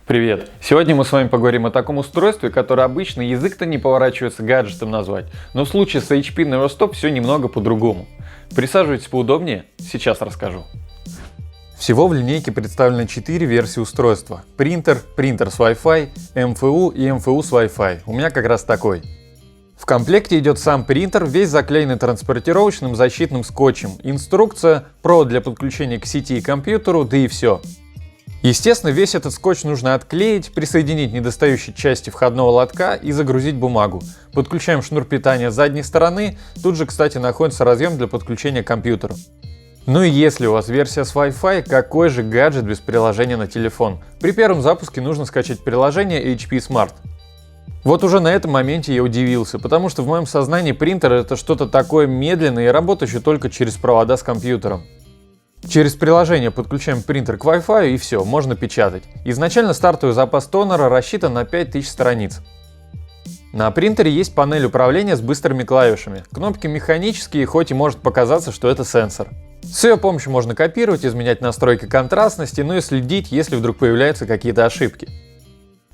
Привет! Сегодня мы с вами поговорим о таком устройстве, которое обычно язык-то не поворачивается гаджетом назвать, но в случае с HP Neverstop все немного по-другому. Присаживайтесь поудобнее, сейчас расскажу. Всего в линейке представлено 4 версии устройства: принтер, принтер с Wi-Fi, МФУ и МФУ с Wi-Fi. У меня как раз такой. В комплекте идет сам принтер, весь заклеенный транспортировочным защитным скотчем, инструкция, провод для подключения к сети и компьютеру, да и все. Естественно, весь этот скотч нужно отклеить, присоединить недостающие части входного лотка и загрузить бумагу. Подключаем шнур питания с задней стороны, тут же, кстати, находится разъем для подключения к компьютеру. Ну и если у вас версия с Wi-Fi, какой же гаджет без приложения на телефон? При первом запуске нужно скачать приложение HP Smart. Вот уже на этом моменте я удивился, потому что в моем сознании принтер — это что-то такое медленное и работающее только через провода с компьютером. Через приложение подключаем принтер к Wi-Fi и все, можно печатать. Изначально стартовый запас тонера рассчитан на 5000 страниц. На принтере есть панель управления с быстрыми клавишами. Кнопки механические, хоть и может показаться, что это сенсор. С ее помощью можно копировать, изменять настройки контрастности, ну и следить, если вдруг появляются какие-то ошибки.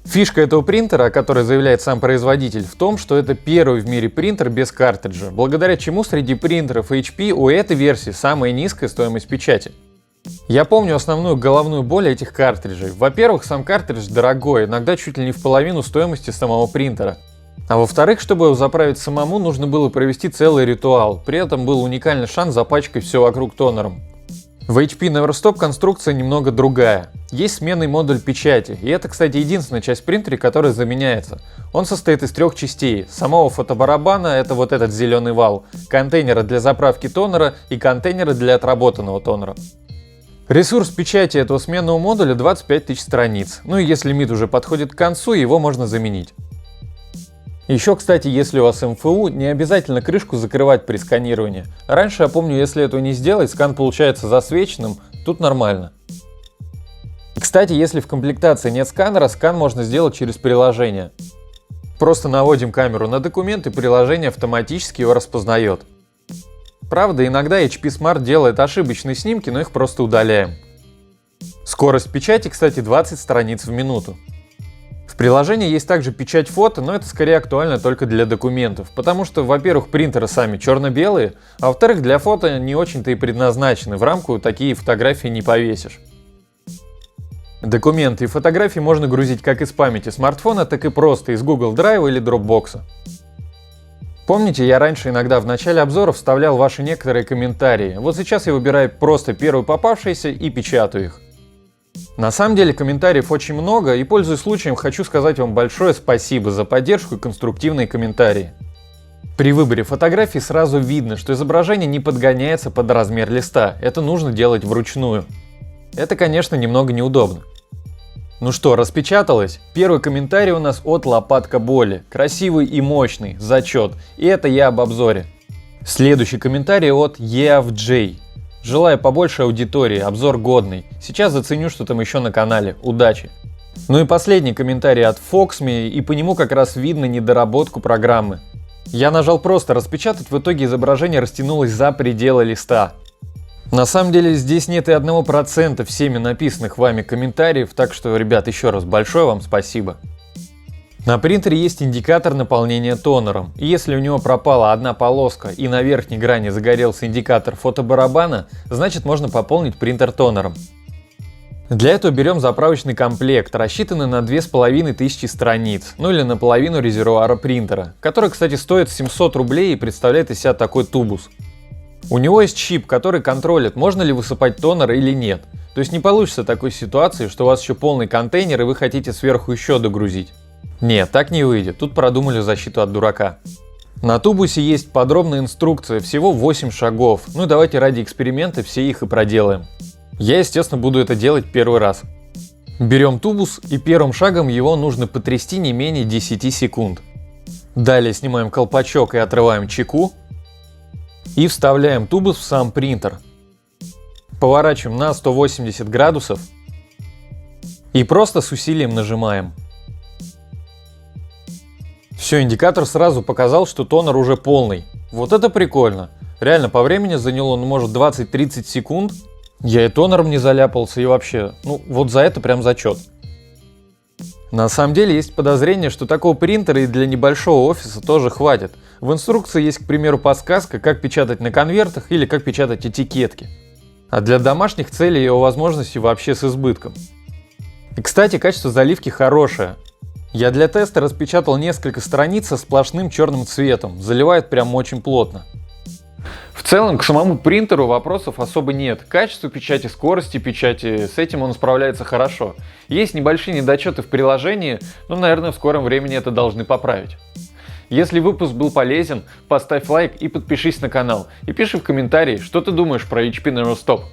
Фишка этого принтера, о которой заявляет сам производитель, в том, что это первый в мире принтер без картриджа, благодаря чему среди принтеров HP у этой версии самая низкая стоимость печати. Я помню основную головную боль этих картриджей. Во-первых, сам картридж дорогой, иногда чуть ли не в половину стоимости самого принтера. А во-вторых, чтобы его заправить самому, нужно было провести целый ритуал, при этом был уникальный шанс запачкать все вокруг тонером. В HP Neverstop конструкция немного другая. Есть сменный модуль печати, и это, кстати, единственная часть в принтере, которая заменяется. Он состоит из 3 частей: самого фотобарабана, это вот этот зеленый вал, контейнера для заправки тонера и контейнера для отработанного тонера. Ресурс печати этого сменного модуля 25 000 страниц, ну и если лимит уже подходит к концу, его можно заменить. Еще, кстати, если у вас МФУ, не обязательно крышку закрывать при сканировании. Раньше, я помню, если этого не сделать, скан получается засвеченным, тут нормально. Кстати, если в комплектации нет сканера, скан можно сделать через приложение. Просто наводим камеру на документ, и приложение автоматически его распознает. Правда, иногда HP Smart делает ошибочные снимки, но их просто удаляем. Скорость печати, кстати, 20 страниц в минуту. В приложении есть также печать фото, но это скорее актуально только для документов, потому что, во-первых, принтеры сами черно-белые, а во-вторых, для фото не очень-то и предназначены, в рамку такие фотографии не повесишь. Документы и фотографии можно грузить как из памяти смартфона, так и просто из Google Drive или Dropbox. Помните, я раньше иногда в начале обзоров вставлял ваши некоторые комментарии, вот сейчас я выбираю просто первые попавшиеся и печатаю их. На самом деле комментариев очень много, и, пользуясь случаем, хочу сказать вам большое спасибо за поддержку и конструктивные комментарии. При выборе фотографий сразу видно, что изображение не подгоняется под размер листа, это нужно делать вручную. Это, конечно, немного неудобно. Ну что, распечаталось? Первый комментарий у нас от Лопатка Боли. Красивый и мощный, зачет. И это я об обзоре. Следующий комментарий от EFJ. Желаю побольше аудитории, обзор годный. Сейчас заценю, что там еще на канале. Удачи! Ну и последний комментарий от Foxme, и по нему как раз видно недоработку программы. Я нажал просто распечатать, в итоге изображение растянулось за пределы листа. На самом деле здесь нет и 1% всеми написанных вами комментариев, так что, ребят, еще раз большое вам спасибо. На принтере есть индикатор наполнения тонером, и если у него пропала одна полоска и на верхней грани загорелся индикатор фотобарабана, значит можно пополнить принтер тонером. Для этого берем заправочный комплект, рассчитанный на 2500 страниц, ну или на половину резервуара принтера, который, кстати, стоит 700 рублей и представляет из себя такой тубус. У него есть чип, который контролит, можно ли высыпать тонер или нет. То есть не получится такой ситуации, что у вас еще полный контейнер и вы хотите сверху еще догрузить. Нет, так не выйдет, тут продумали защиту от дурака. На тубусе есть подробная инструкция, всего 8 шагов, ну и давайте ради эксперимента все их и проделаем. Я, естественно, буду это делать первый раз. Берем тубус, и первым шагом его нужно потрясти не менее 10 секунд. Далее снимаем колпачок и отрываем чеку. И вставляем тубус в сам принтер. Поворачиваем на 180 градусов и просто с усилием нажимаем. Все, индикатор сразу показал, что тонер уже полный. Вот это прикольно. Реально, по времени заняло, может, 20-30 секунд. Я и тонером не заляпался, и вообще, ну, вот за это прям зачет. На самом деле есть подозрение, что такого принтера и для небольшого офиса тоже хватит. В инструкции есть, к примеру, подсказка, как печатать на конвертах или как печатать этикетки. А для домашних целей его возможности вообще с избытком. И, кстати, качество заливки хорошее. Я для теста распечатал несколько страниц со сплошным черным цветом, заливает прям очень плотно. В целом, к самому принтеру вопросов особо нет. Качество печати, скорости печати, с этим он справляется хорошо. Есть небольшие недочеты в приложении, но, наверное, в скором времени это должны поправить. Если выпуск был полезен, поставь лайк и подпишись на канал. И пиши в комментарии, что ты думаешь про HP NeuroStop.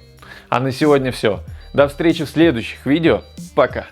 А на сегодня все. До встречи в следующих видео. Пока.